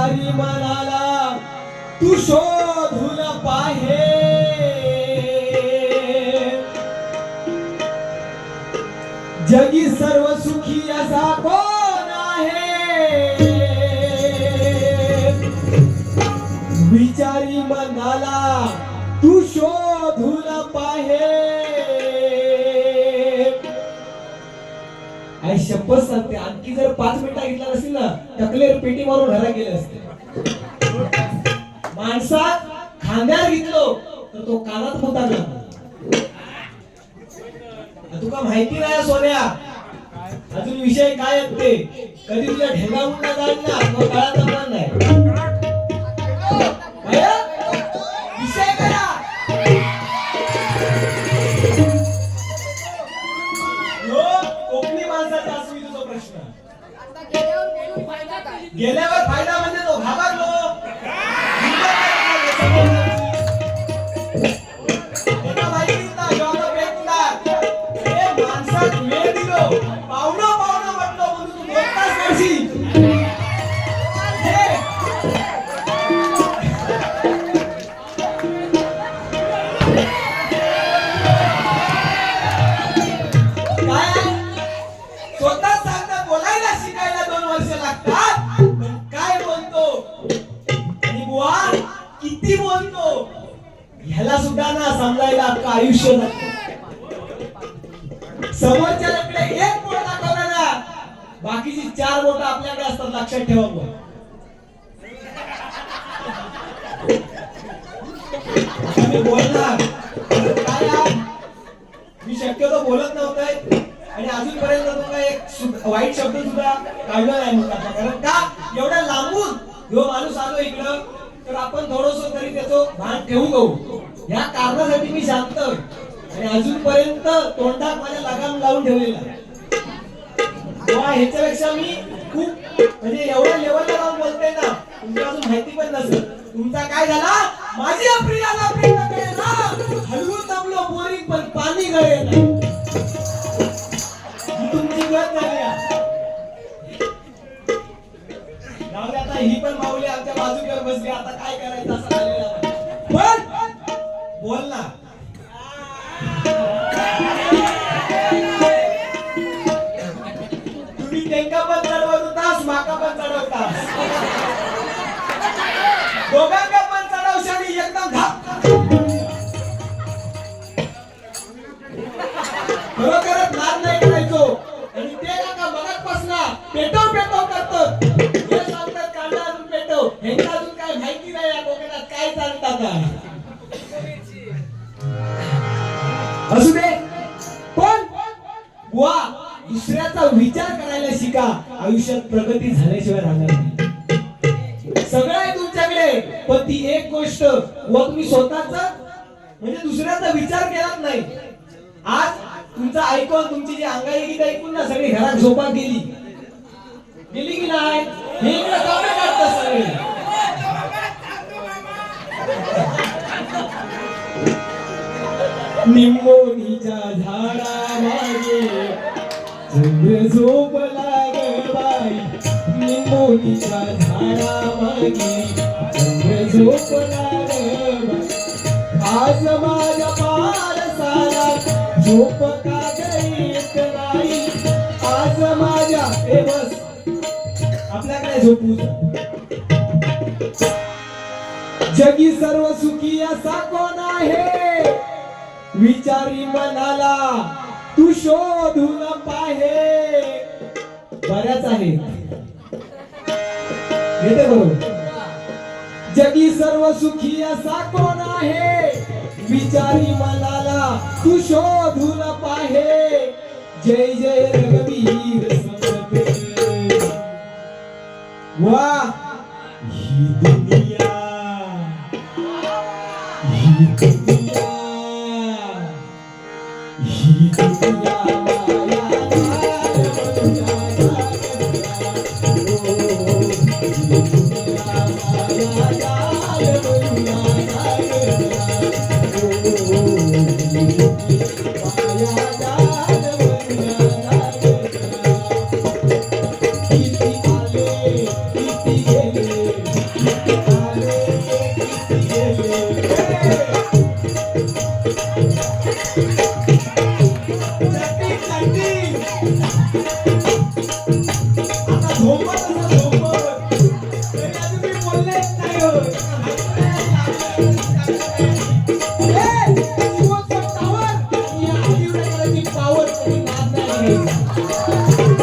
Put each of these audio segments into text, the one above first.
विचारी मनाला तू शोधून पाहे, जगी सर्व सुखी असा कोण आहे, विचारी मनाला तू शोधून पाहे. आई शपथ सांगते, आणखी जर 5 मिनिटं घेतला नसेल ना, टकले पेटी मारून घरा गेले असते. माणसात खांद्यावर घेतलो तर तो कानात मुताला. तुका माहिती नाही सोन्या, अजून विषय काय आहेत ते कधी तुझ्या ढेंगा मुंडा जाईल ना, मग कळत जमणार नाही. विषय करा कोकणी माणसाचा असू तुझा प्रश्न. गेल्यावर फायदा म्हणजे तो घाबरलो. माणसात वेळ दिलो, पाहुणं पाहुणं म्हटलं म्हणून तू 2 तास करशील. स्वतः सांगता बोलायला शिकायला 2 वर्ष लागतात, पण काय बोलतो आणि बुवा किती बोलतो ह्याला सुद्धा ना समजायला अख्खं आयुष्य लागतं. समोरच्याकडे 1 बोट दाखवलं ना, बाकीची 4 बोट आपल्याकडे असतात, लक्षात ठेवा. मी बोलणार काय, मी शक्यतो बोलत नव्हते आणि अजूनपर्यंत तुला एक वाईट शब्द सुद्धा काढला नाही होता. कारण का एवढ्या लांबून जो माणूस आलो इकडं, तर आपण थोडंसं तरी त्याचं भान ठेवू गहू, या कारणासाठी मी शांत आणि अजूनपर्यंत तोंडात माझ्या लगाम लावून ठेवलेला. ह्याच्यापेक्षा मी खूप म्हणजे एवढ्या लेवलला लावून बोलते ना, तुमच्या अजून माहिती पण नसेल. तुमचा काय झाला, माझी प्रियाला प्रेम करेना, हलवून दाबलो बोरिंग पण पाणी गळेना. तुमची गत झाली. आता ही पण माऊली आमच्या बाजूवर बसली, आता काय करायचं असं झालेलं. पण बोल ना. तुम्ही त्यांका पण चढवत होतास, माका पण चढवतास, दोघांना पण चढवशानी एकदम धाप. खरोखरच लाज नाही करायचो. आणि ते नका बघत बसला, पेटव पेटव करतात. हे सांगतात कांदा अजून पेटव, ह्यांना अजून काय माहिती नाही या कोकणात काय चालतात. असू दे, पण बुवा दुसऱ्याचा विचार करायला शिका, आयुष्यात प्रगती झाल्याशिवाय राहणार नाही. सगळं आहे तुमच्याकडे, पण ती एक गोष्ट व तुम्ही स्वतःचा म्हणजे दुसऱ्याचा विचार केलाच नाही. आज तुमचं ऐकून, तुमची जी अंगाई गीत ऐकून ना सगळी घरात झोपा गेली की नाही. हे इकडे कपडे काढतात सगळे. निंबोनीच्या झाडा मागे चंद्र झोपला ग बाई, निंबोनीच्या झाडा मागे चंद्र झोपला ग बाई. आज माझ्या पारसाला झोप का येत नाही, आज माझ्या बस आपल्याकडे झोपू. जगी सर्व सुखी असा कोण आहे, विचारी मनाला तू शोधून पाहे. बऱ्याच आहेत येते बरोबर. जगी सर्व सुखी असा कोण आहे, विचारी मनाला तू शोधून पाहे. जय जय रघुवीर समर्थ. वा ही दुनिया, ही दुनिया, ही दुनिया माया अंडी आता झोपत असं झोपत तरी अजून मी बोललेच नाही हो. ए, शिवोत्सव टावर आणि या आदिवासी पावर कधी नाद नाही घ्यायचा.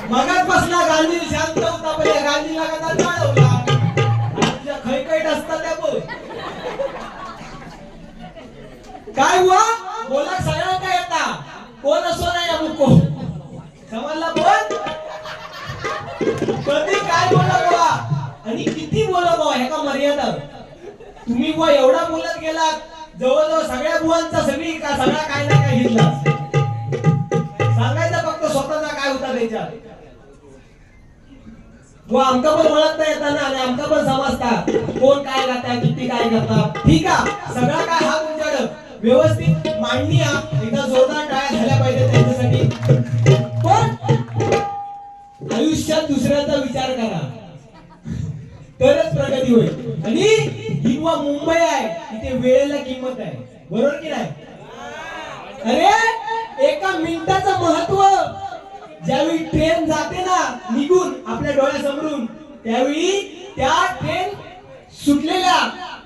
मगात बसला गांधी शांत होता पण या गांधीला कदा चालवला तुझ्या खैकैट असतात त्या बघ काय हुआ बोला सगळं काय येता कोण असो नाही या बुको समजला बोल कधी काय बोला बुवा आणि किती बोला बुवा हे का मर्यादा तुम्ही बुवा एवढा बोलत गेलात जवळजवळ सगळ्या बुवांचा सगळी का सगळा काय ना काय घेतला सांगायचं फक्त स्वतःचा काय होता त्याच्यात वो आमका पण ओळखता येताना आणि आमका पण समजता कोण काय करता किती काय करता ठीक आहे सगळा काय हा तुमच्याकडे व्यवस्थित मांडणी एकदा जोरदार टाळ्या झाल्या पाहिजे त्यांच्यासाठी पण आयुष्यात दुसऱ्याचा विचार करा तरच प्रगती होईल आणि हिंवा मुंबई आहे इथे वेळेला किंमत आहे बरोबर की नाही अरे एका मिनिटाचं महत्व ज्यावेळी ट्रेन जाते ना निघून आपल्या डोळ्यासमोरून त्यावेळी त्या ट्रेन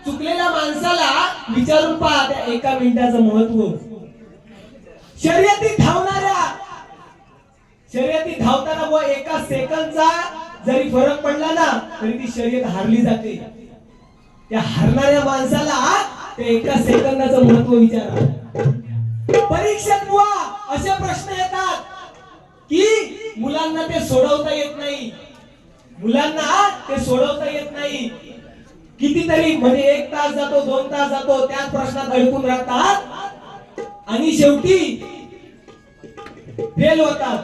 चुकलेल्या माणसाला विचारून पहा त्या एका मिनिटाचं महत्व शर्यतीत धावताना व एका सेकंदचा जरी फरक पडला ना तरी ती शर्यत हारली जाते त्या हारणाऱ्या माणसाला त्या एका सेकंदाचं महत्व विचारा परीक्षेत बुवा असे प्रश्न येतात की मुलांना ते सोडवता येत नाही कितीतरी म्हणजे 1 तास जातो 2 तास जातो त्याच प्रश्नात अडकून राहतात आणि शेवटी फेल होतात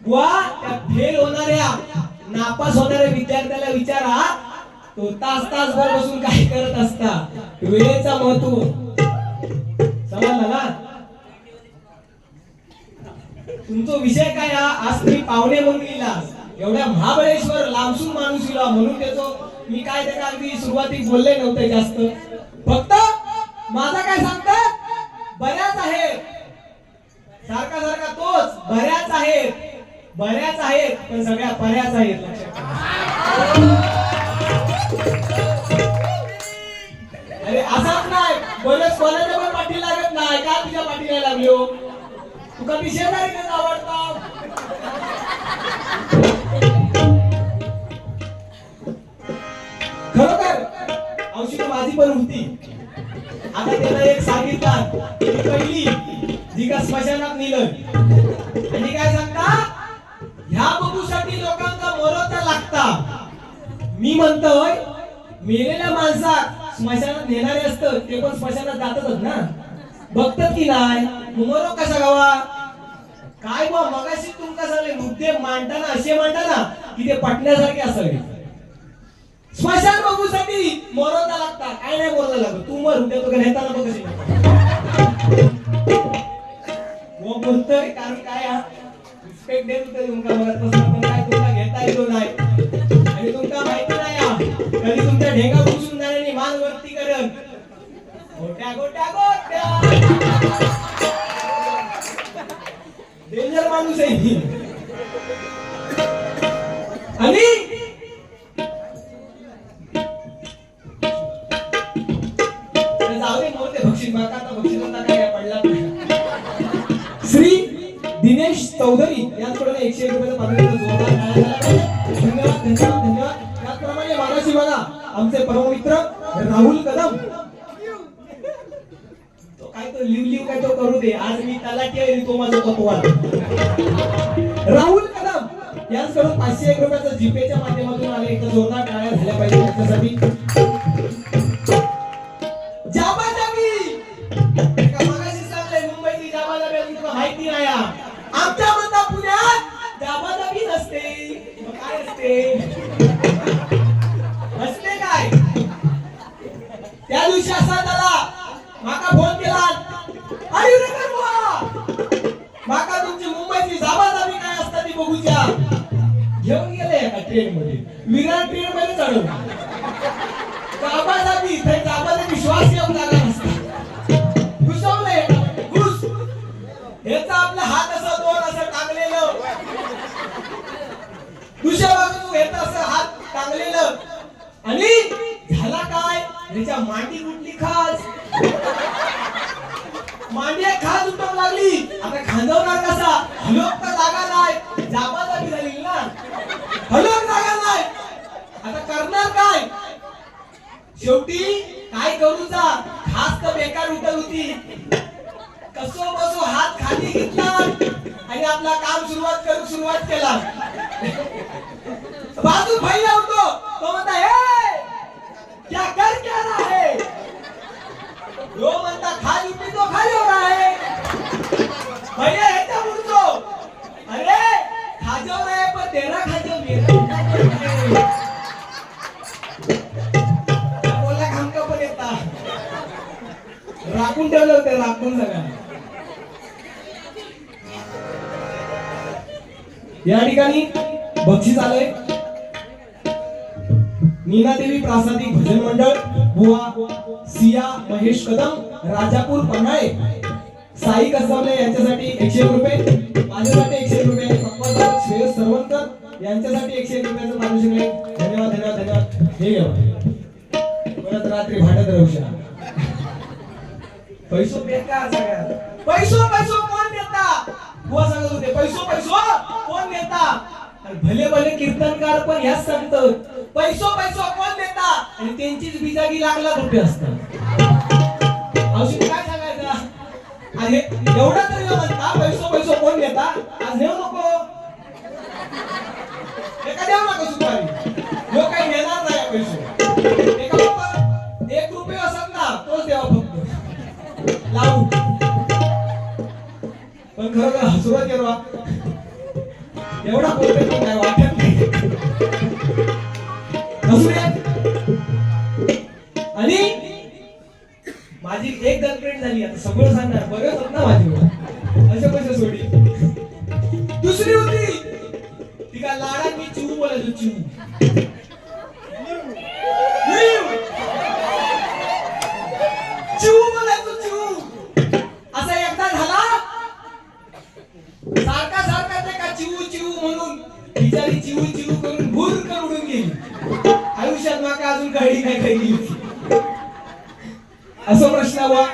बुवा त्या फेल होणाऱ्या नापास होणाऱ्या विद्यार्थ्याला विचारा तो तासभर बसून काय करत असता वेळेचा महत्व समजला ना तुमचा विषय काय आज तुम्ही पाहुणे मंगलीला एवढ्या महाबळेश्वर लांबसून माणूस येला म्हणून त्याचं मी काय त्याला अगदी सुरुवातीला बोलले नव्हते जास्त फक्त माझा काय सांगतात बऱ्याच आहेत सारखा तोच बऱ्याच आहेत पण सगळ्या पर्याच आहेत अरे असाच नाही बरेच कोणाच्या पण पाठी लागत नाही का तुझ्या पाठीला लागलो तुका ती शेजारी आवडता खरोखर औषध माझी पण होती आता त्याला एक सांगितलं पहिली जी का स्मशानात नेलं आणि काय सांगता ह्या बघूसाठी लोकांना मरोचा लागता मी म्हणतोय मेलेल्या माणसात स्मशानात नेणारे असतं ते पण स्मशानात जातातच ना बघतात की नाही मरो कसा गावा काय बा मगाशी तुमका सगळे मुद्दे मांडताना असे मांडताना की ते पटण्यासारखे असावे स्मशान बघूसाठी मरोता लागता काय नाही बोलायला लागत तू मर उद्या तुका नेताना बघ कशी बोलतोय कारण काय रिस्पेक्ट देत होते तुमका बघत पण काय तुमका घेता येतो नाही आणि तुमका माहिती नाही कधी तुमच्या ढेंगा घुसून जाण्याने मान वरती करत गोट्या गोट्या गोट्या डेंजर माणूस आहे ही. आणि जाऊ दे मोठे बक्षीस मागा, आता बक्षीस आता काय पडला. श्री दिनेश चौधरी यांच्याकडून 101 रुपयाचा पारितोषिक जोरदार टाळ्या झाल्या. धन्यवाद धन्यवाद धन्यवाद. त्याचप्रमाणे मागाशी बघा आमचे परममित्र राहुल कदम, तो काय तो लिव काय तो करू दे, आज मी तलाठी आहे, तो माझा पतवार. राहुल कदम यांच्याकडून 501 रुपयाचा जीपेच्या माध्यमातून आले. एक जोरदार टाळ्या झाल्या पाहिजे त्याच्यासाठी. जाबाजाबी मागाशी सांगले मुंबईची जाबाजाबी तुला माहिती नाही. आमच्या म्हणता पुण्यात जाबाजाबी नसते. मग काय असते? असते काय? त्या दिवशी असा झाला, माका फोन केला, अरे रे बुवा, माका तुमची मुंबईची जाबाजाबी काय असतात ती बघूच्या. घेऊन गेले एका ट्रेन मध्ये, विरार ट्रेन मध्ये चढवलं. जाबाजाबी इथे जाबाजाबी श्वास येऊन लागला नसता. घुसवले घुस, याचा आपला हात असं दोन असं टांगलेलं, दुसऱ्या बाजूने येत असं हात टांगलेलं. आणि झाला काय, त्याच्या मांडी कुठली खाज, मांडी खाज उठवू लागली. आता खांदवणार कसा, हलोक तर जागा नाही, जाबाजाबी झाली ना, हलोक जागा नाही. आता करणार काय, शेवटी काय करूचा, खास तर बेकार उठत होती. कसो बसो हात खाली घेतला आणि आपला काम सुरुवात केला. बाजू भैया होतो, तो म्हणता हे क्या रहा है, जो म्हणता खाली उठी तो खाली हो रहा है. भैया ह्याच्या बोलतो, अरे खाजव रहा है पण तेरा खाजव मेरा. बोला काम का पण येता राखून ठेवलं होतं, राखून सगळं. या ठिकाणी बक्षीस आलंय. नीना देवी प्रासादिक भजन मंडळ, बुवा सिया महेश कदम, राजापूर पन्हाळे, साई कसबले यांच्यासाठी 101 रुपये, माझ्यासाठी 101 रुपये, पक्वादार श्रेयस सरवंतर यांच्यासाठी 101 रुपयाचं पारितोषिक आहे. धन्यवाद धन्यवाद धन्यवाद. हे घ्या, परत रात्री भांडत राहू. पैसो बेकार सगळ्यात. पैसो कोण देता, बुवा सांगत होते, पैसो कोण देता. भले भले कीर्तनकार पण ह्याच सांगतात, पैसो कोण देता, आणि त्यांचीच बिजागी लागला रुपये असतात. औषध काय सांगायचं, अरे एवढा तरी म्हणता पैसो कोण देता. आज नेऊ नको, एका देऊ नका सुपारी, लोक काही नेणार नाही पैसो. एका 1 रुपये असत ना, तोच द्यावा फक्त लावू. पण खरोखर हसुरा केला एवढा बोलतोय पण काय वाटत नाही. आणि माझी एक गर्लफ्रेंड झाली, आता सगळं सांगणार, बरेच होत ना माझी अशा पैसे सोडली. दुसरी होती ती का लाडात मी चिऊ बोलायचो, चिऊ बोलायचो चिऊ. असा एकदा झाला, सारखा ते का चिऊ म्हणून बिचारी चिऊ करून भूरकर उडून गेली. आयुष्यात माका अजून कळली नाही काय गेली होती. असो प्रश्न बुवा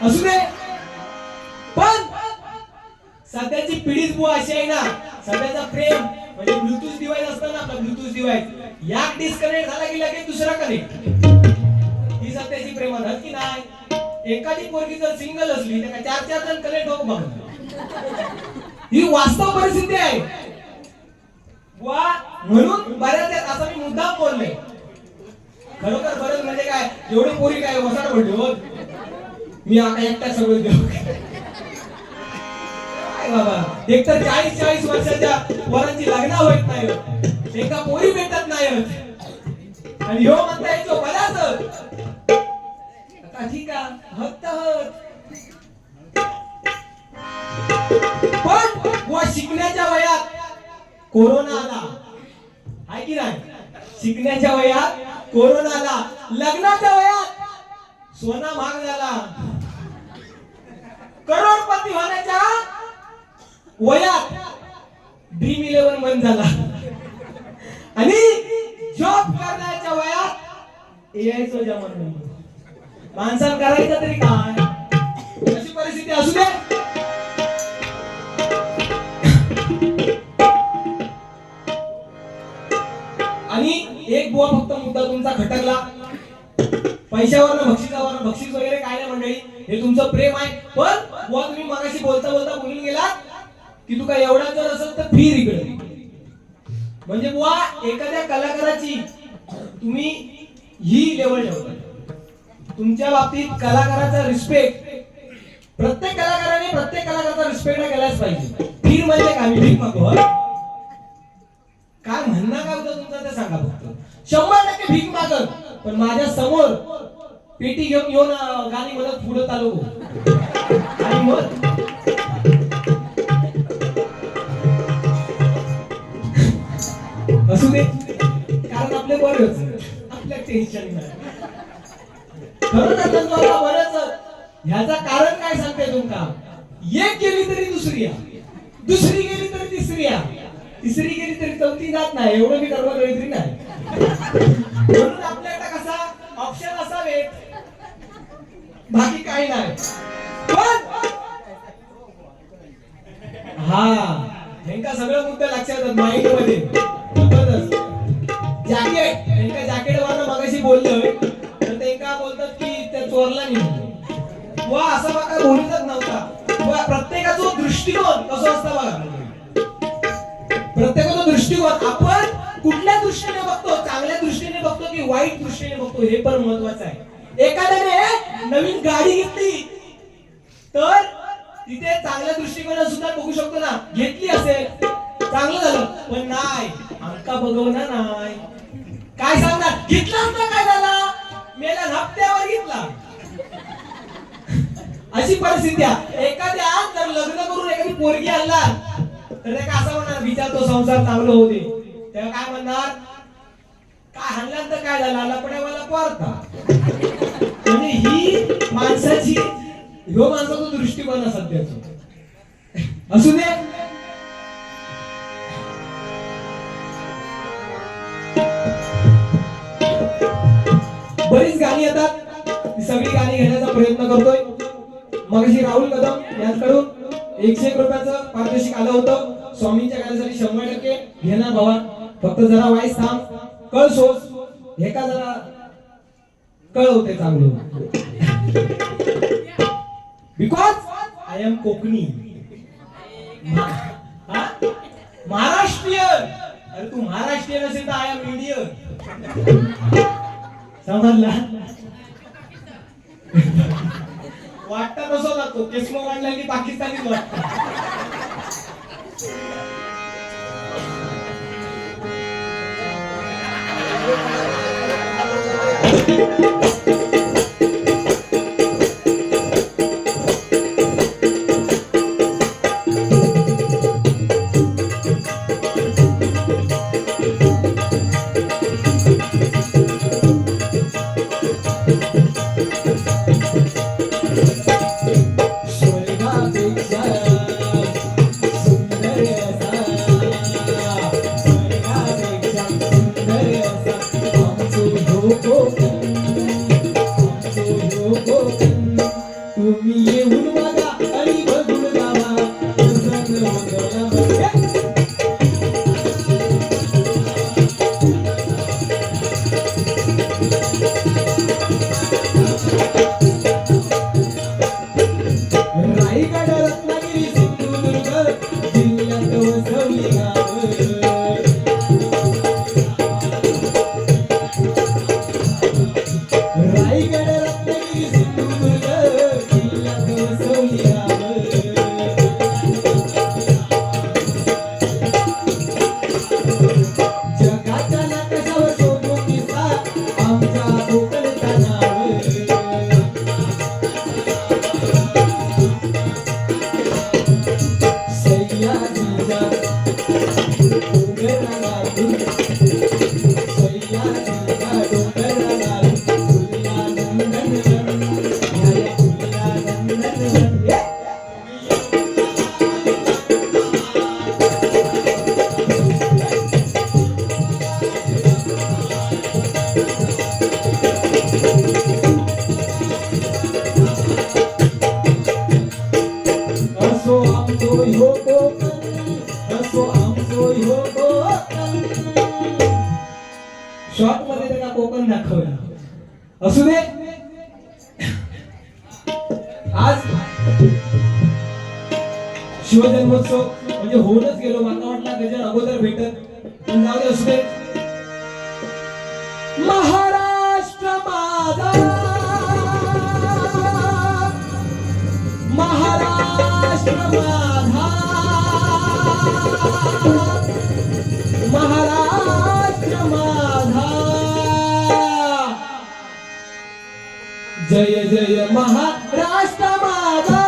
असू दे, पण सध्याची पिढीच बुवा अशी आहे ना, सध्याचा प्रेम म्हणजे ब्लूटूथ डिव्हाइस असतं ना, आपला ब्लूटूथ डिव्हाइस, याक डिस्कनेक्ट झाला की लगेच दुसरा कनेक्ट. ही सध्याची प्रेम आहे की नाही. एखादी पोरगी जर सिंगल असली तर 4 जण कनेक्ट होऊ बघ. ही वास्तव परिस्थिती आहे बुवा. म्हणून बऱ्याच असं मी मुद्दाम बोलले, खरोखर बरंच म्हणजे काय, एवढी पोरी काय वसाड पडली हो, मी आता एकटा सगळं देऊ बाबा. एक तर 40 वर्षाच्या पोरांची लग्न होत नाही, एका पोरी भेटत नाही, आणि ह्यो म्हणता येतो बराच आता ठीक आहे हत्त पण शिकण्याच्या वयात कोरोना आला आहे की नाही. शिकण्याच्या वयात कोरोना आला, लग्नाच्या वयात सोना महाग झाला, करोडपती होण्याच्या वयात ड्रीम 11 बंद झाला आणि जॉब करण्याच्या वयात एआय चा जमाना आहे. माणसाला करायचं तरी काय, अशी परिस्थिती असू दे. आणि एक बुवा फक्त मुद्दा तुमचा खटकला, पैशावर बक्षीस वगैरे काय नाही मंडळी, हे तुमचं प्रेम आहे. पण बुवा तुम्ही मगाशी बोलता बोलता बोलून गेलात की तू काय एवढा जर असेल तर फिर इकडे. म्हणजे बुवा एखाद्या कलाकाराची तुम्ही ही लेवल ठेवता, तुमच्या बाबतीत कलाकाराचा रिस्पेक्ट, प्रत्येक कलाकाराने प्रत्येक कलाकाराचा रिस्पेक्ट केलाच पाहिजे. फिर म्हणजे काय, मी भीक मागतो, काय म्हणणं काय होतं तुमचं ते सांगा फक्त. 100% भीक मागत, पण माझ्या समोर पेटी घेऊन येऊन गाणी म्हणत पुढे चालू आणि मग असू दे, कारण आपले बरंच, आपल्या टेन्शन नाही. खरं बरंच. ह्याचं कारण काय सांगते तुमका, एक गेली तरी दुसरी या, दुसरी गेली तरी तिसरी या, तिसरी गेली तरी चौथी जात नाही. एवढं मी कर्म तरी नाही. म्हणून आपल्याकडे कसा ऑप्शन असावे, बाकी काही नाही. पण हा ह्यांका सगळं मुद्दे लक्षात येतात माइंड मध्ये. जॅकेट, ह्यांका जॅकेट वरनं मगाशी बोललोय तर त्यांका बोलतात की त्या चोरला नाही. वा असं बघा बोलतच नव्हता. प्रत्येकाचा दृष्टिकोन कसं असतं बघा, प्रत्येकाचा दृष्टिकोन आपण कुठल्या दृष्टीने बघतो, चांगल्या दृष्टीने बघतो की वाईट दृष्टीने बघतो, हे पण महत्वाचं आहे. एखाद्याने नवीन गाडी घेतली तर तिथे चांगल्या दृष्टिकोनाने सुद्धा बघू शकतो ना, घेतली असेल चांगलं झालं, पण नाही आमका बघवणार नाही. काय सांगणार, घेतला आमचा काय झाला, मेला हप्त्यावर घेतला. अशी परिस्थिती आहे. एखाद्या जर लग्न करून एखादी पोरगी आणला तर ते असं म्हणणार, विचारतो संसार चांगलं होते, तेव्हा काय म्हणणार, काय हाणल्यानंतर काय झाला, लपड्यावाला पोरता. म्हणजे ही माणसाची, ह्यो माणसाचा दृष्टिकोन सध्याचा असू दे. बरीच गाणी येतात, ती सगळी गाणी घेण्याचा प्रयत्न करतोय. मगाशी राहुल कदम यांच्याकडून 101 रुपयाचं पारितोषिक आलं होतं. स्वामींच्या गाण्यासाठी 100% घेणार भावा, फक्त जरा वाईस थांब, कळ सोस, हे का जरा कळ होते चांगलं. Because I am Konkani, Maharashtrian. अरे तू महाराष्ट्रीयन असेल तर आय एम इंडियन, समजला. वाटतं तसं जातो, केसमो वाढला की पाकिस्तानीच वाटतं. रायगड रत्नागिरी आमचोय हो कोकण असो आमचोय हो कोकण. शॉर्ट मध्ये त्याला कोकण दाखवलं. असू दे. आज शिवजन्मोत्सव म्हणजे होऊनच गेलो. मला वाटला गजर अगोदर भेटत, पण जाऊ दे. असू दे. महाराष्ट्र माझा, महाराष्ट्र माझा, महाराष्ट्र माझा. जय जय महाराष्ट्र माझा,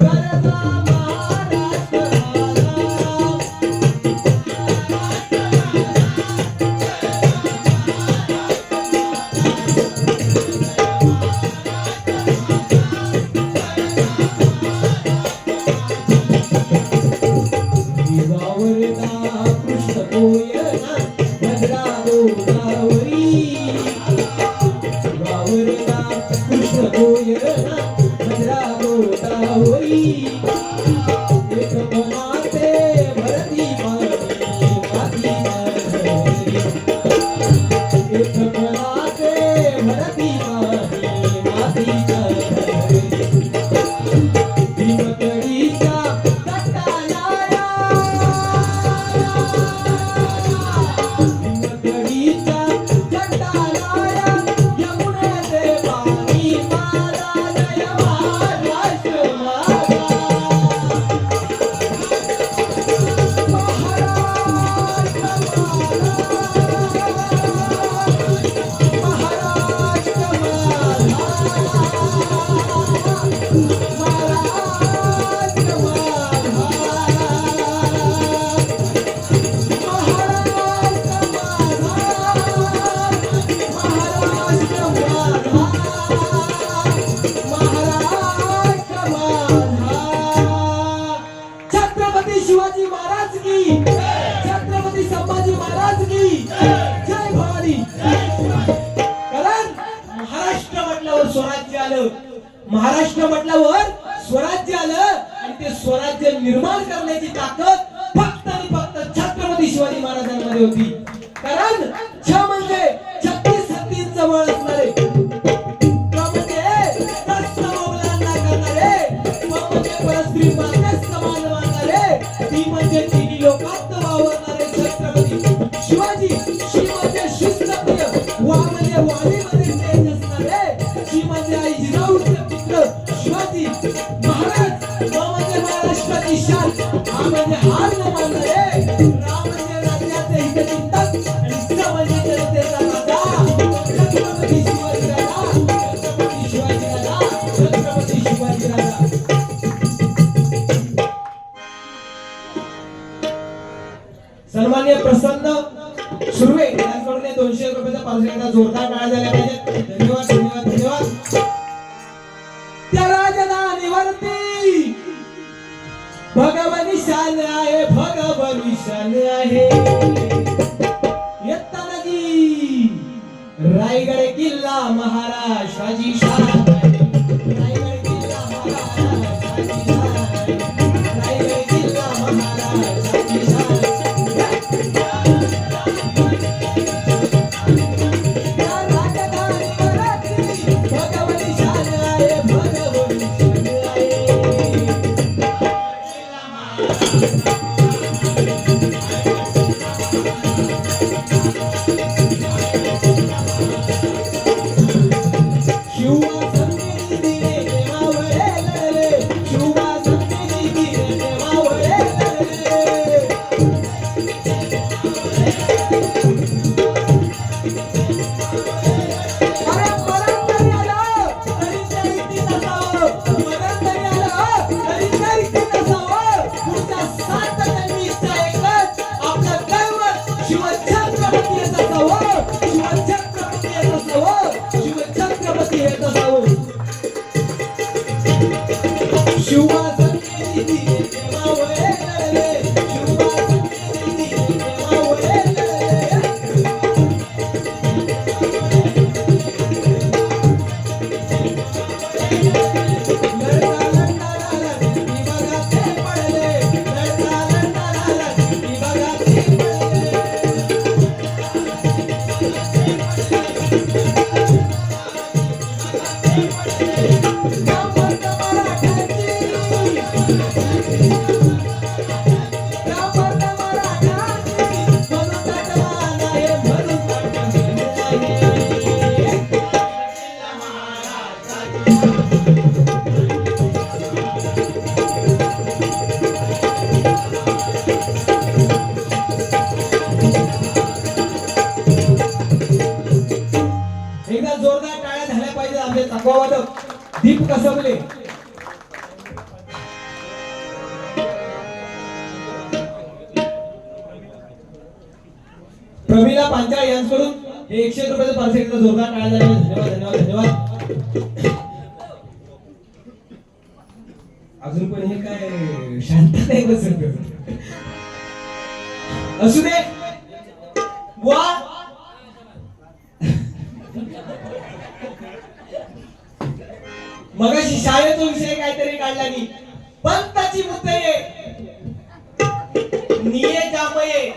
गरजा महाराष्ट्र माझा. वावरता कृष्ण कोयना भद्रा गोदावरी. वावरता कृष्ण कोयना भद्रा गोदावरी. एकपणाचे भरती पाणी माती माधवी. एकपणाचे भरती पाणी माती माधवी. भीमकडीच्या तटाला, भीमकडीच्या तटाला यमुनेचे पाणी माझा. जय महाराष्ट्र माझा, महाराष्ट्र माझा, महाराष्ट्र छत्रपती शिवाजी महाराज की, छत्रपती संभाजी महाराज की जय भवानी. कारण महाराष्ट्र म्हटल्यावर स्वराज्य आलं. महाराष्ट्र म्हटल्यावर स्वराज्य आलं आणि ते स्वराज्य निर्माण करण्याची ताकद फक्त आणि फक्त छत्रपती शिवाजी महाराजांमध्ये होती. कारण छ म्हणजे 36 हत्तींचं बळ असणारे, क म्हणजे प्रश्न मुलांना करणारे, प म्हणजे परस्त्री मातेस समान मानणारे, ती म्हणजे तिन्ही लोकांत वावरणारे छत्रपती शिवाजी. शी म्हणजे शिस्तप्रिय, वा म्हणजे वाणीमध्ये तेज असणारे, शी म्हणजे आई जिजाऊचे पुत्र शिवाजी महाराज. म म्हणजे महाराष्ट्राची शान, हा म्हणजे हार न मानणारे, रा म्हणजे राज्याचे हितचिंतक आणि स म्हणजे जनतेचा राजा छत्रपती शिवाजी राजा. छत्रपती शिवाजी राजा, छत्रपती शिवाजी राजा. सन्माननीय प्रसन्न सुर्वे यांच्याकडून 200 रुपयाचा पारितोषिकाचा जोरदार टाळ्या झाल्या पाहिजेत. धन्यवाद धन्यवाद धन्यवाद. त्या राजधानीवरती भगवान शान आहे, भगवान शान आहे. येताना जी रायगड किल्ला महाराष्ट्राची शान आहे. रायगड किल्ला महाराष्ट्राची शान आहे. रायगड किल्ला महाराष्ट्राची शान आहे. शिवसंत दीप कसबले. प्रमिला पांचाळ यांच्याकडून हे 101 रुपयाचं पार्सल जोरदार टाळ्या झालेला. धन्यवाद धन्यवाद धन्यवाद. अजून पण हे काय शांत नाही बसत. असू दे वा. मगाशी शाळेचा विषय काहीतरी काढला मी. पंताची मुद्दे निये जामये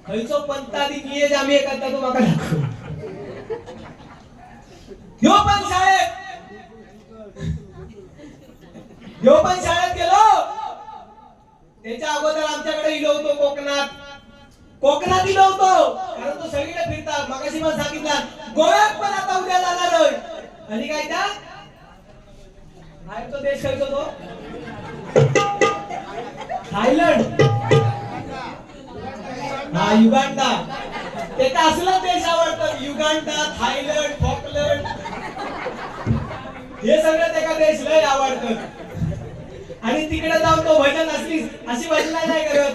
खयचो पंतादी निये जामये करता तो माका दाखव. ह्यो पण शाळेत गेलो. त्याच्या अगोदर आमच्याकडे इलो होतो कोकणात इलो होतो. कारण तो सगळीकडे फिरता. मगाशी मला सांगितलं गोव्यात पण आता उद्या जाणार आहे. आणि काय त्या बाहेरचा देश खयचो तो थायलंड. हा युगांडा. त्याचा असला देश आवडतात. युगांडा थायलंड फॉकलंड हे सगळं त्याका देश लय आवडतात. आणि तिकडे जाऊन तो भजन अशी भजन नाही करत.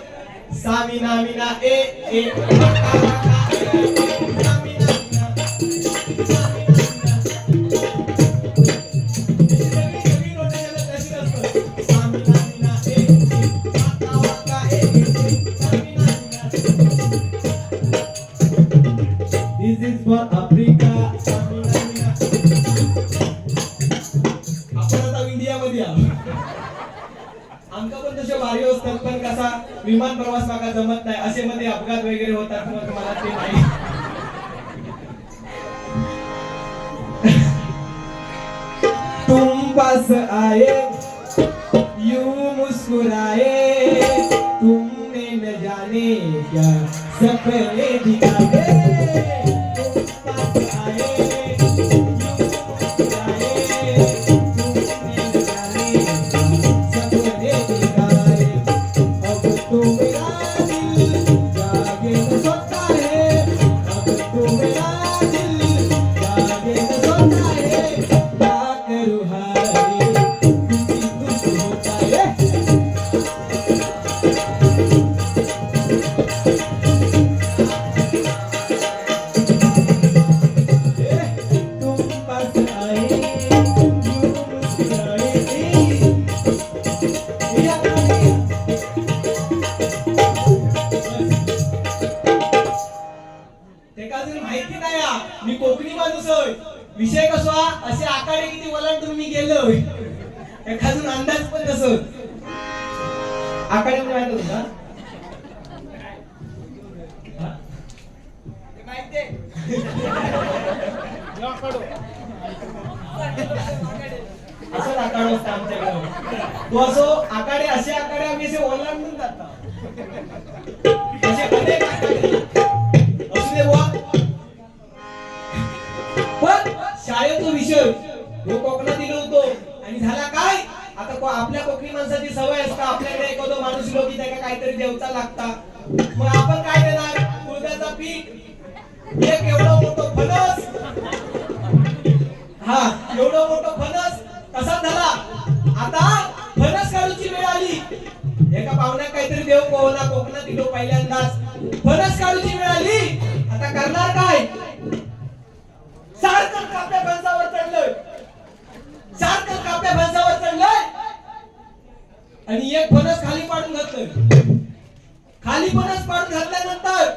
सामिना मिना ए ए This is for Africa. आपण आता इंडियामध्ये आहोत. आमका पण तसे वारी असतात. पण कसा विमान प्रवास मागा जमत नाही. असे मध्ये अपघात वगैरे होतात. मग तुम्हाला ते नाही. तुम पास आए यूं मुस्कुराए तुमने न जाने क्या सपने दिखाए. मी कोकणी माणूस होय. विषय कसा असे आकडे किती वलांडून मी गेलोय. एखादून अंदाज पण नसत. आकडे माहित होता असं आकडे असतं आमच्याकडे. तो असो आकडे असे आकडे आम्ही असे ओलांडून जातात. असे अनेक आकडे असू दे बुवा. पण शाळेचा विषय तो कोकणात दिलो होतो. आणि झाला काय आता आपल्या कोकणी माणसाची सवय असता. आपल्याकडे एखादा माणूस लोक त्याला काहीतरी देवचा लागता. मग आपण काय देणार. कुळथाचा पीठ एक एवढा मोठा फणस. हा एवढा मोठा फणस कसा झाला. आता फणस काढूची वेळ आली. एका पाहुण्यात काहीतरी देव कोणा कोकणात दिलो पहिल्यांदाच. फणस काढूची वेळ आली. आता करणार काय. सारखं काप्या फणसावर चढलोय. आणि एक फणस खाली पाडून घातलं. खाली फणस पाडून घातल्यानंतर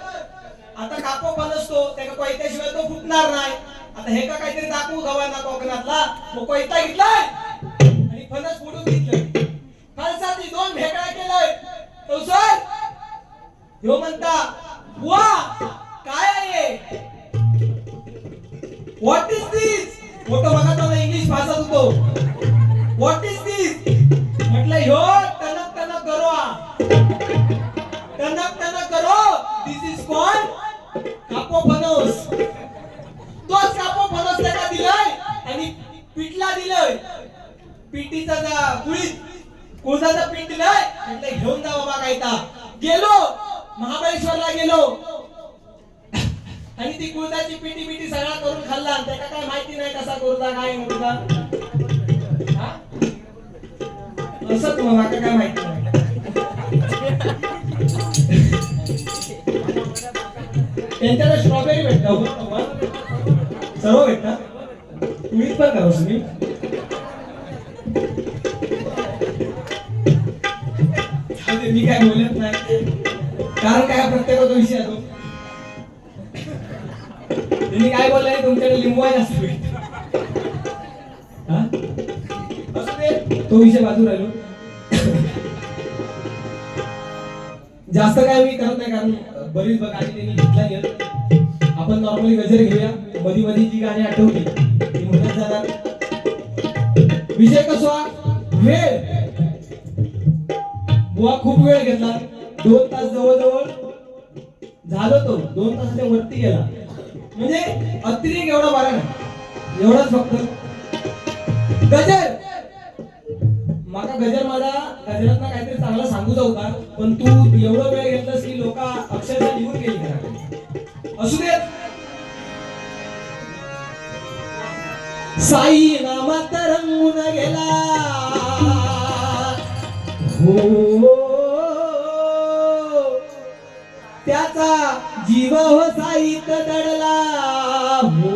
आता कापो फणस तो त्या कोयत्याशिवाय तो फुटणार नाही. आता हे का काहीतरी दाखवू गव्हाना कोकणातला. मग कोयता घेतलाय आणि फणस फोडून घेतलं. फणसाची 2 भेकड्या केलंय. तो सर ह्यो म्हणता वा काय आहे. व्हॉट इज दिस. मोठं बघा तो इंग्लिश भाषात होतो. व्हॉट इज दिस म्हटलं ह्यो टनक टनक गरो. टनक टनक गरो. दिस इज कॉल्ड कापो फणस. तोच कापो फणस त्याला दिलाय आणि पिठला दिलंय. पिठीचा कुळथाचा पीठ दिलंय. म्हटलं घेऊन जा बाबा कायता. गेलो महाबळेश्वरला गेलो. आणि ती कुळथाची पिठी सगळा करून खाल्ला. त्याला काय माहिती नाही कसा कुळथा काय कुळथा. तसंच मग माका काय माहिती नाही. त्यांच्याकडे स्ट्रॉबेरी भेटतं सर्व भेटतं. तुम्हीच पण करा तुम्ही. मी काय बोलत नाही कारण काय प्रत्येकाचा विषय आहे तो. तुम्ही काय बोललाय तुमच्याकडे लिंबू आहे जास्त भेटत. तो विषय बाजू राहिलो. जास्त काय मी करत नाही कारण बरीच गाणी त्यांनी घेतला नाही. आपण नॉर्मली गजर घेऊया. मधी मधी जी गाणी आठवली ती म्हणत जाणार. विषय कसा वेळ. बुवा खूप वेळ घेतला. 2 तास जवळजवळ झालो तो. 2 तासाच्या वरती गेला म्हणजे अतिरेक एवढा बरा नाही. एवढाच फक्त गजर. माका गजर माझा गजरातला काहीतरी चांगला सांगू जाऊ का पण तू एवढा वेळ घेतलास की लोक अक्षरशः निघून गेली घराकडे. असू देत. साई नामात रंगून गेला हो त्याचा जीव हो साईत दडला हो.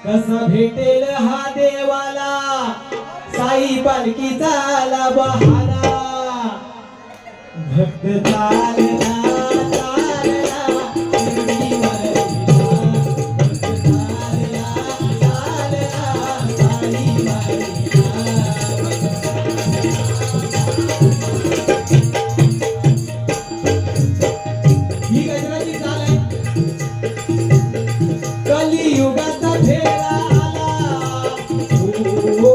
कसा भेटेल हा देवाला साई पालखीचा आला बहारा. भक्त चालला कलियुगाचा फेरा आला हो.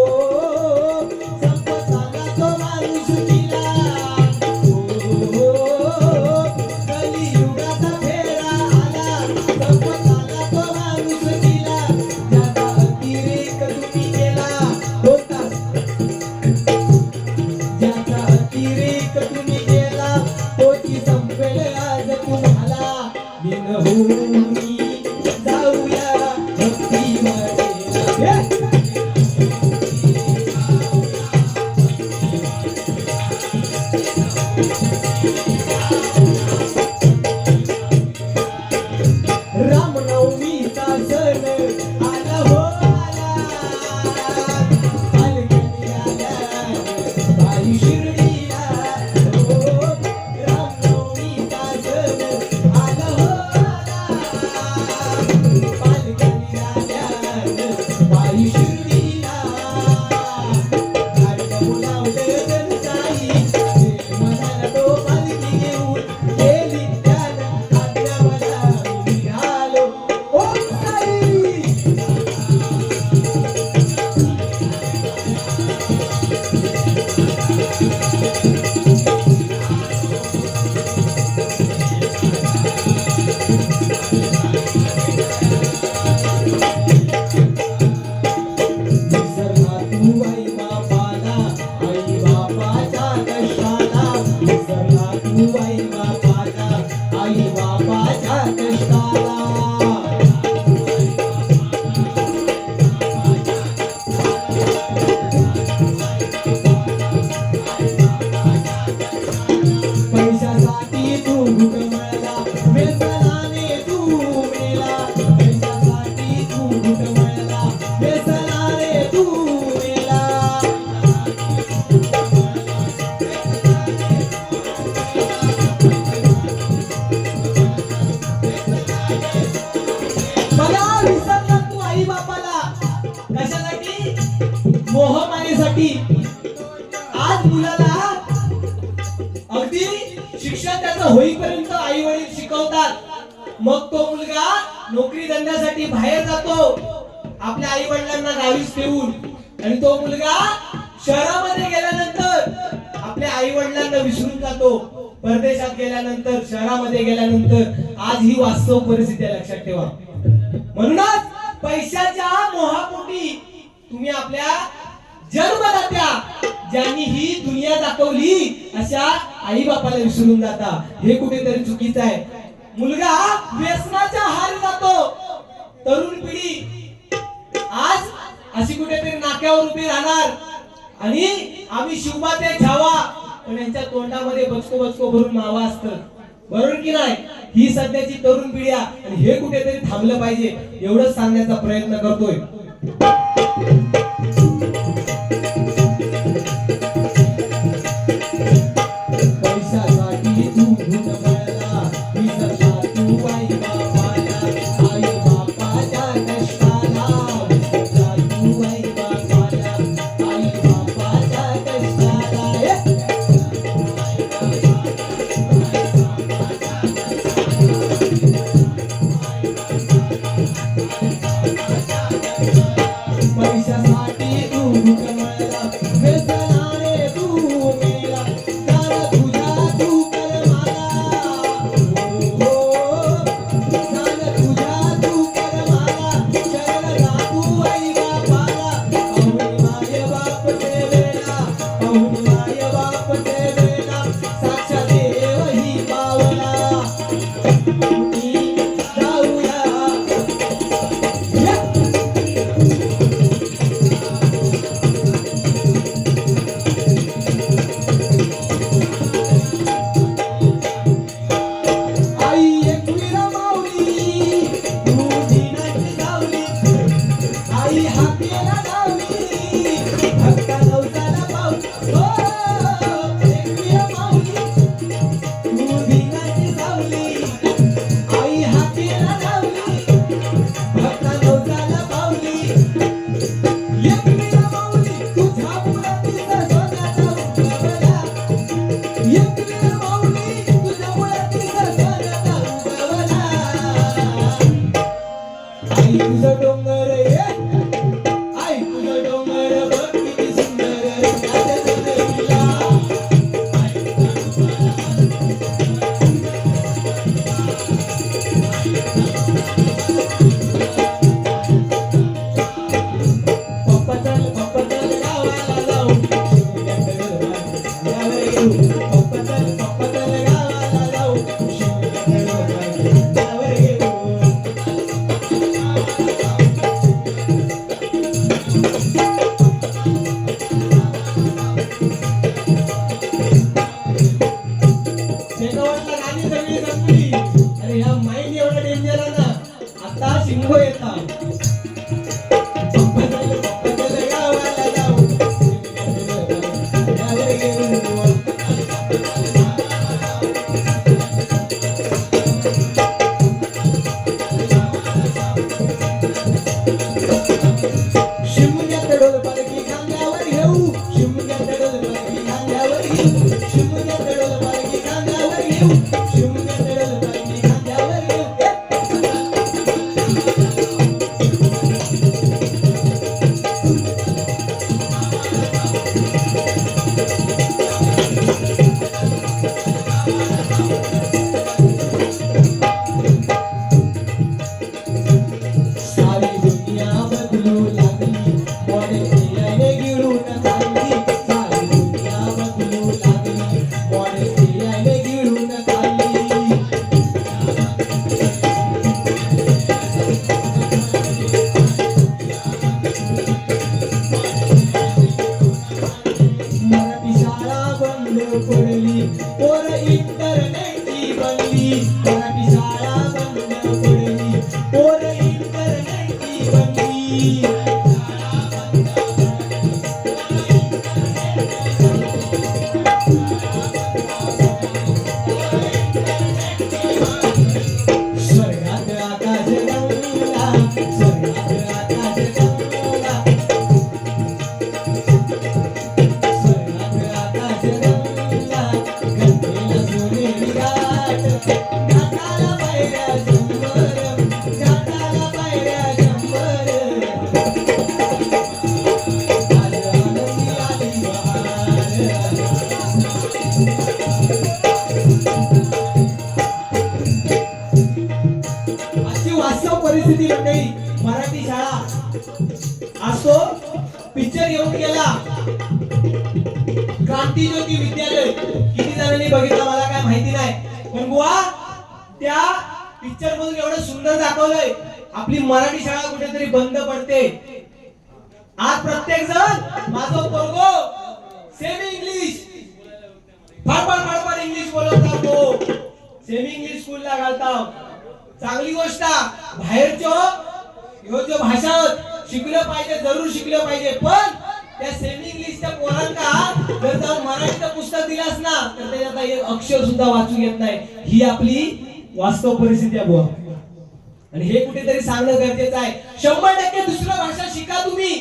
संपताला तो माणूस गेला हो. कलियुगाचा फेरा आला. संपताला तो माणूस गेला. ज्याचा अतिरेक तुम्ही केला होता. ज्याचा अतिरेक तुम्ही केला तोची संपेल आज तुम्हाला. दिन होऊन जाऊया भक्ती मध्ये. रामनवमीचा सण आला हो आला. पालखी आल्या बाई शिर्डीला हो. रामनवमीचा सण आला हो आला. पालखी आल्या बाई शिर्डीला. गाडीला बोलावलं जनसाई मनाला तो पालखी घेऊन गेली त्यानं आज्ञा मला निघालो ओ साई. विसरला तू आई बापाला आई बापाच्या कष्टाला. विसरला तू आई बापाला आई बापाच्या कष्टाला. पैशासाठी तू घुटमळला व्यसनाने तू मेला. पैशासाठी तू घुटमळला व्यसनाने तू मेला. मला विसरला तू आई बापाला कशासाठी. मोहमानेसाठी. आज मुलाला अगदी शिक्षण त्याचं होईपर्यंत आई वडील शिकवतात. मग तो मुलगा नोकरी धंद्यासाठी बाहेर जातो आपल्या आई वडिलांना गावीच ठेवून. आणि तो मुलगा शहरामध्ये गेल्यानंतर आपल्या आई वडिलांना विसरून जातो. परदेशात गेल्यानंतर शहरामध्ये गेल्यानंतर आज ही वास्तव परिस्थिती आहे लक्षात ठेवा. म्हणूनच पैशाच्या मोहापोटी तुम्ही आपल्या जन्मदात्या ज्यांनी ही दुनिया दाखवली अशा आई बापाला विसरून जाता. हे कुठेतरी चुकीचं आहे. मुलगा व्यसनाच्या आहारी जातो. तरुण पिढी आज अशी कुठेतरी नाक्यावर उभी राहणार आणि आम्ही शिवबाचे छावा, पण यांच्या तोंडामध्ये बचको बचको भरून मावा असतं. बरोबर की नाही? ही सध्याची तरुण पिढी आणि हे कुठेतरी थांबलं पाहिजे एवढंच सांगण्याचा प्रयत्न करतोय. पैशासाठी तू घुटमळला, विसरला तू आई बापाला, आई बापाच्या कष्टाला, विसरला तू आई बापाला, आई बापाच्या कष्टाला. पैशासाठी तू घुटमळला, व्यसनाने तू मेला, जाण तुझ्या तू कर्माला, जाण तुझ्या तू कर्माला, शरण जा तू आई बापाला, पाहुणी माय बाप सेवेला, पाहुणी माय बाप सेवेला, साक्षात देव ही पावला. जाऊया आई एकविरा माऊली, तू दिनाची सावली, आई हाकेला लावली, भक्ता नवसाला पावली. हो एकविरा माऊली, तू दिनाची सावली, आई हाकेला लावली, भक्ता नवसाला पावली. एकविरा माऊली, तुझ्या मुलातीचा सोन्याचा उगवला, एकविरा माऊली, तुझ्या मुलातीचा सोन्याचा उगवला. आई तुझं डोंगर आई तुझं डोंगर बघ किती सुंदर त्यात सजविला. पप्पा चल गावाला जाऊ, शिवण्याच्या गरबाला येऊ. पप्पा चल गावाला जाऊ, शिवण्याच्या गरबाला येऊ. शेगावातला गाणी सगळी संपली. अरे ह्या माईन एवढा डेंजर आहे ना, आता शिंगो येतात. पप्पा चल गावाला जाऊ, शिवण्याच्या गरबाला येऊ. शिमग्यात डोल पालखी खांद्यावर घेऊ, शिमग्यात डोल पालखी खांद्यावर घेऊ, शिमग्यात डोल पालखी खांद्यावर घेऊ, शिमग्यात डोल पालखी खांद्यावर घेऊ. सारी दुनिया बदलू लागली, मॉडेल फिरायला गिळून चालली, सारी दुनिया बदलू लागली, मॉडेल फिरायला गिळून चालली. मराठी शाळा बंद पडली, पोर इंटरनेटची बनली, मराठी शाळा बंद पडली, पोर इंटरनेटची बनली. स्वर्गात आकाश गंगा, स्वर्गात आकाश गंगा, स्वर्गात आकाश गंगा, गंगेला सोनेरी घाट, घाटाला पायऱ्या शंभर, घाटाला पायऱ्या शंभर. आलं आनंदी आली बहार. अशी वास्तव परिस्थिती मंडळी. मराठी शाळा असतो पिक्चर येऊन गेला, क्रांतिज्योती विद्यालय किती जणांनी बघितला मला काय माहिती नाही, पण बुवा त्या पिक्चर मधून एवढं सुंदर दाखवलंय. आपली मराठी शाळा कुठेतरी बंद पडते. आज प्रत्येक जण माझं पोरगो सेमी इंग्लिश फाडफाड इंग्लिश बोलत राहतो, सेमी इंग्लिश स्कूलला घालताव. चांगली गोष्ट. बाहेरचो ह्यो जो भाषा शिकलं पाहिजे, जरूर शिकलं पाहिजे. पण त्या सेमी इंग्लिशच्या पोरांना जर जाऊन मराठीचं पुस्तक दिलास ना तर त्याच्यात एक अक्षर सुद्धा वाचू येत नाही. ही आपली वास्तव परिस्थिती आहे बुवा. आणि हे कुठेतरी सांगणं गरजेचं आहे. 100% दुसरं भाषा शिका तुम्ही,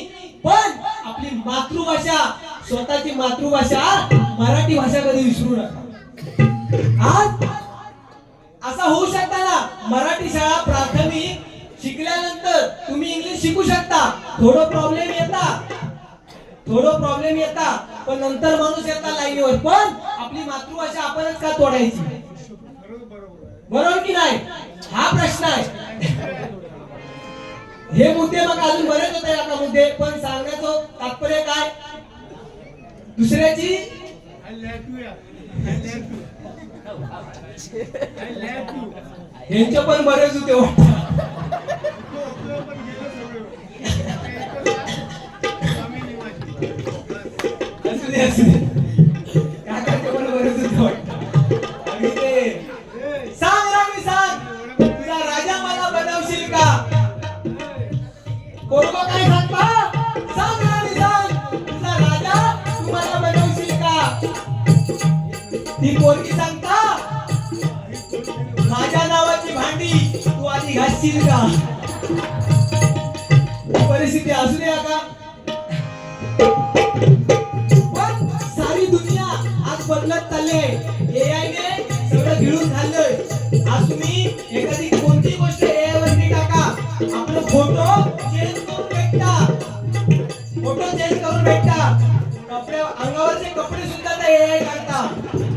पण आपली मातृभाषा, स्वतःची मातृभाषा मराठी भाषा कधी विसरू नका. आज असा होऊ शकता ना, मराठी शाळा प्राथमिक शिकल्यानंतर तुम्ही इंग्लिश शिकू शकता. थोडं प्रॉब्लेम येता पण नंतर माणूस येता लाईनीवर. पण आपली मातृभाषा आपणच का तोडायची? बरोबर की नाही? हा प्रश्न आहे. हे मुद्दे मग अजून बरेच होते आता मुद्दे, पण सांगण्याचं तात्पर्य काय? दुसऱ्याची यांचे पण बरेच होते काकाचे पण बरेच होते वाटतं. आणि ते सांग रामी सांग, तुझा राजा मला बनवशील का? पोरगो काय सांगता? सांग रामी सांग, तुझा राजा तू मला बनवशील का? ती पोरगी सांगता, माझ्या नावाची भांडी तू आधी घासशील का? परिस्थिती असू दे का? पण सारी दुनिया आज बदलत चालली आहे. एआय ने सगळं गिळून खाल्लंय. आज तुम्ही एखादी कोणती गोष्ट एआय वरती टाका, आपलं फोटो चेंज करून भेटता. कपडे, अंगावरचे कपडे सुद्धा ते एआय काढता.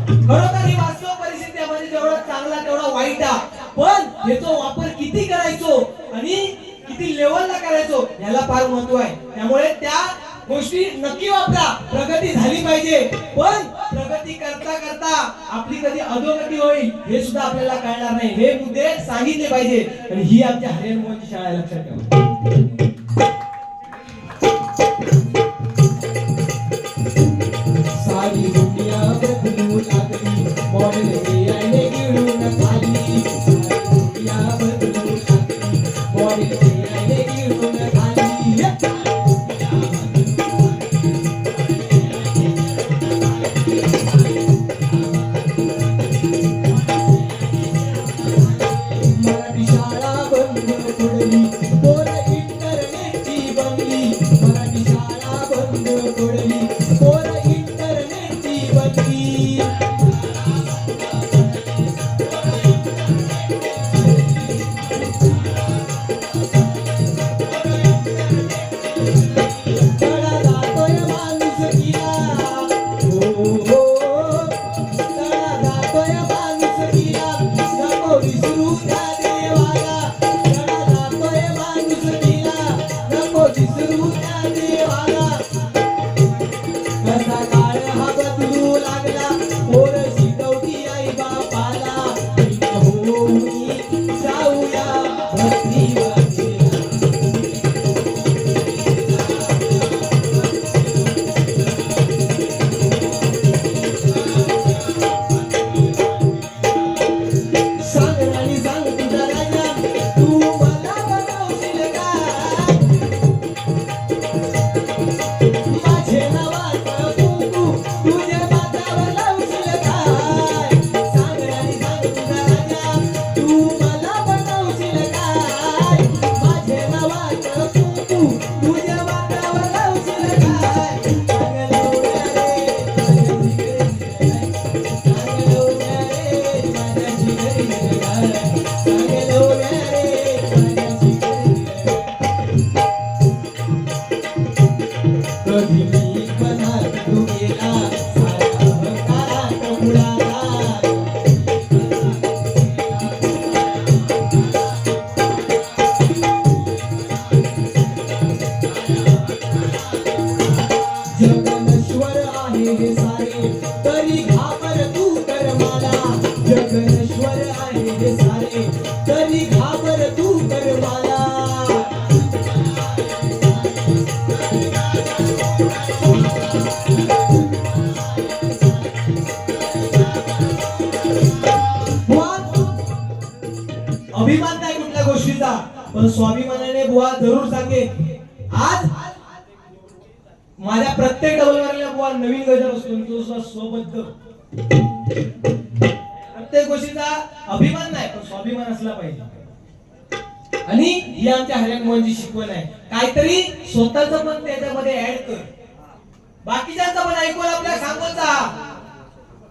खरोखर ही वास्तव परिस्थिती आहे. म्हणजे जेवढा चांगला तेवढा वाईट आहे. पण याचा वापर किती करायचो आणि किती लेवलला करायचो याला फार महत्व आहे. त्यामुळे त्या गोष्टी नक्की वापरा. प्रगती झाली पाहिजे, पण प्रगती करता करता आपली कधी अधोगती होईल हे सुद्धा आपल्याला कळणार नाही. हे मुद्दे सांगितले पाहिजे. आणि ही आमच्या हरिहर मोहनची शाळा, लक्षात ठेवा. सारी दुनिया बदलू लागली, मॉडेल एआयने गिळून खाली. सारी दुनिया बदलू लागली, मॉडेल एआयने गिळून खाली. मराठी शाळा बंद पडली, पोर इंटरनेटची बनली. मराठी शाळा बंद पडली, पोर इंटरनेटची बनली. तळा जातोय माणुसकीला, हो, तळा जातोय माणुसकीला, नको विसरू त्या देवाला. तळा जातोय माणुसकीला, नको विसरू त्या देवाला. कसा काळ हा बदलू लागला, पोर शिकवती आई बापाला. होऊनी जाऊया भक्तीवरती. सांग राणी सांग, तुझा राजा तू मला बनवशील का? माझे नावाचं कुंकू तुझ्या माथ्यावर लावशील काय? सांग राणी सांग, तुझा राजा तू मला बनवशील काय? माझे नावाचं कुंकू तुझ्या माथ्यावर लावशील काय? सांगलो रे माझ्या जिगरी काय? सांगलो रे माझ्या कधी मी मनात तू गेला, सारा अहंकारात बुडाला. जग नश्वर आहे हे सारे, तरी घाबर तू कर मला. जग नश्वर आहे हे सारे, तरी घाबर तू कर मला. पण स्वाभिमानाने बुवा जरूर सांगे, आज माझ्या प्रत्येक डबलवारीला बुवा नवीन गजर असतो, तो सुद्धा स्वबद्ध. प्रत्येक गोष्टीचा अभिमान नाही पण स्वाभिमान असला पाहिजे. आणि ही आमच्या हरियांची शिकवण आहे. काहीतरी स्वतःच पण त्याच्यामध्ये ऍड कर. बाकीच्यांचं पण ऐकून आपल्याला सांगत जा.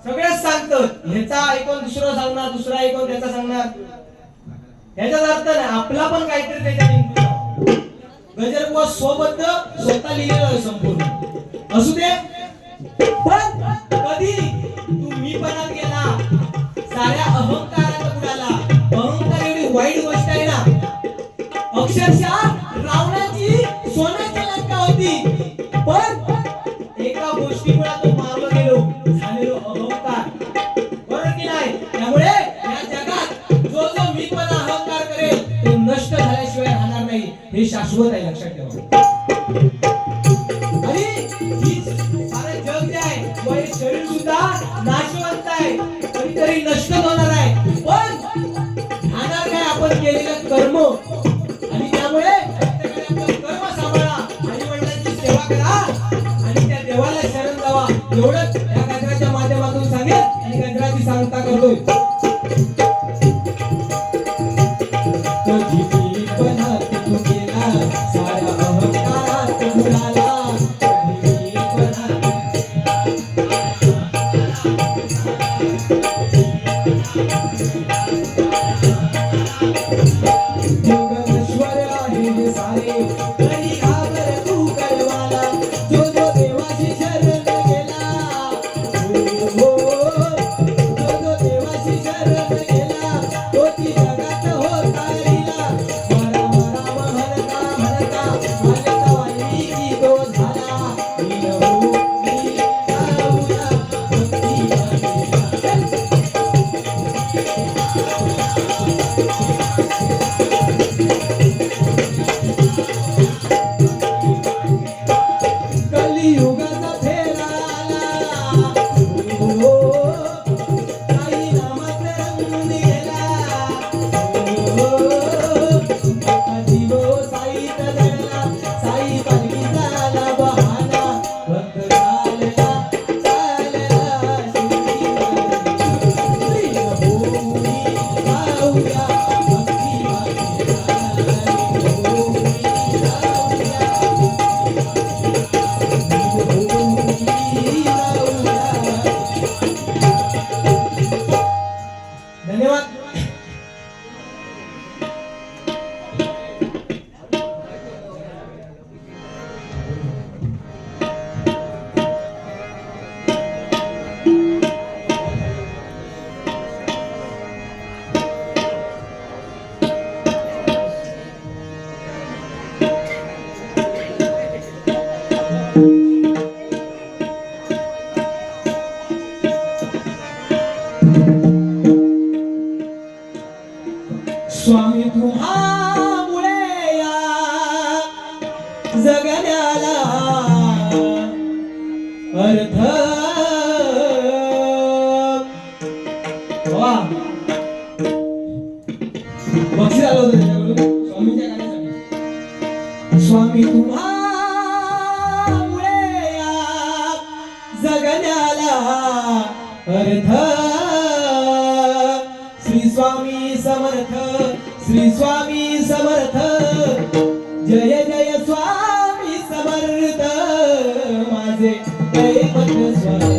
सगळेच सांगतात, ह्याचा ऐकून दुसरं सांगणार, दुसरा ऐकून त्याचा सांगणार. ह्याचाच अर्थ नाही, आपला पण काहीतरी त्याच्यात इन्क्लूड. गजर बुवा स्वबद्ध स्वतः लिहिलेलं आहे संपूर्ण. असू दे, पण कधी तुम्हीपणात गेला, साऱ्या अहंकारात बुडाला. अहंकार एवढी वाईट गोष्ट आहे ना, अक्षरशः रावणाची सोन्याची लंका होती, पण एका गोष्टीमुळे तो मारला गेलो, झालेलो अहंकार. बरोबर की नाही? त्यामुळे या जगात जो जो मीपणा अहंकार करेल तो नष्ट झाल्याशिवाय राहणार नाही, हे शाश्वत आहे, लक्षात ठेवा. आणि ही सारे जग जे आहे, हे शरीर सुद्धा नाशवंत आहे, कधीतरी नष्ट होणार आहे, पण राहणार काय आपण केलेलं कर्म. आणि त्यामुळे प्रत्येकाने आपलं कर्म सांभाळा, आई वडिलांची सेवा करा आणि त्या देवाला शरण जावा. एवढंच या गजराच्या माध्यमातून सांगेल आणि गजराची सांगता करतोय. कधी पणात तू गेला, साऱ्या अहंकारात बुडाला. कधी पणात जोगेश्वर आहे हे सारे, तरी घाबर तू करवाला. जो जो देवाशी शरण गेला, हो, जो जो देवाशी शरण गेला, तो ती जगात होता लीला. मरा मरा म्हणता म्हणता मालका वाल्मिकी तो झाला. लीन हो मी जाऊया भक्ती कलियुगाचा फेरा आला, हो, साई नामात रंगून गेला. हो, जीव साईत जगला, साई पालखी झाला बहाना. भक्त चालला चालला शिवजी मार्गी, भूमी जाऊया भक्ती मार्गी. भूमी जाऊया धन्यवाद. स्वामी तुम्हामुळे या जगण्याला अर्थ. वा, बक्षीस आलं होतं त्याच्याकडून स्वामींच्या गाण्यासाठी. स्वामी तुम्हामुळे या जगण्याला अर्थ. श्री स्वामी समर्थ, श्री स्वामी समर्थ. जय जय स्वामी समर्थ, माझे दैवत स्वामी.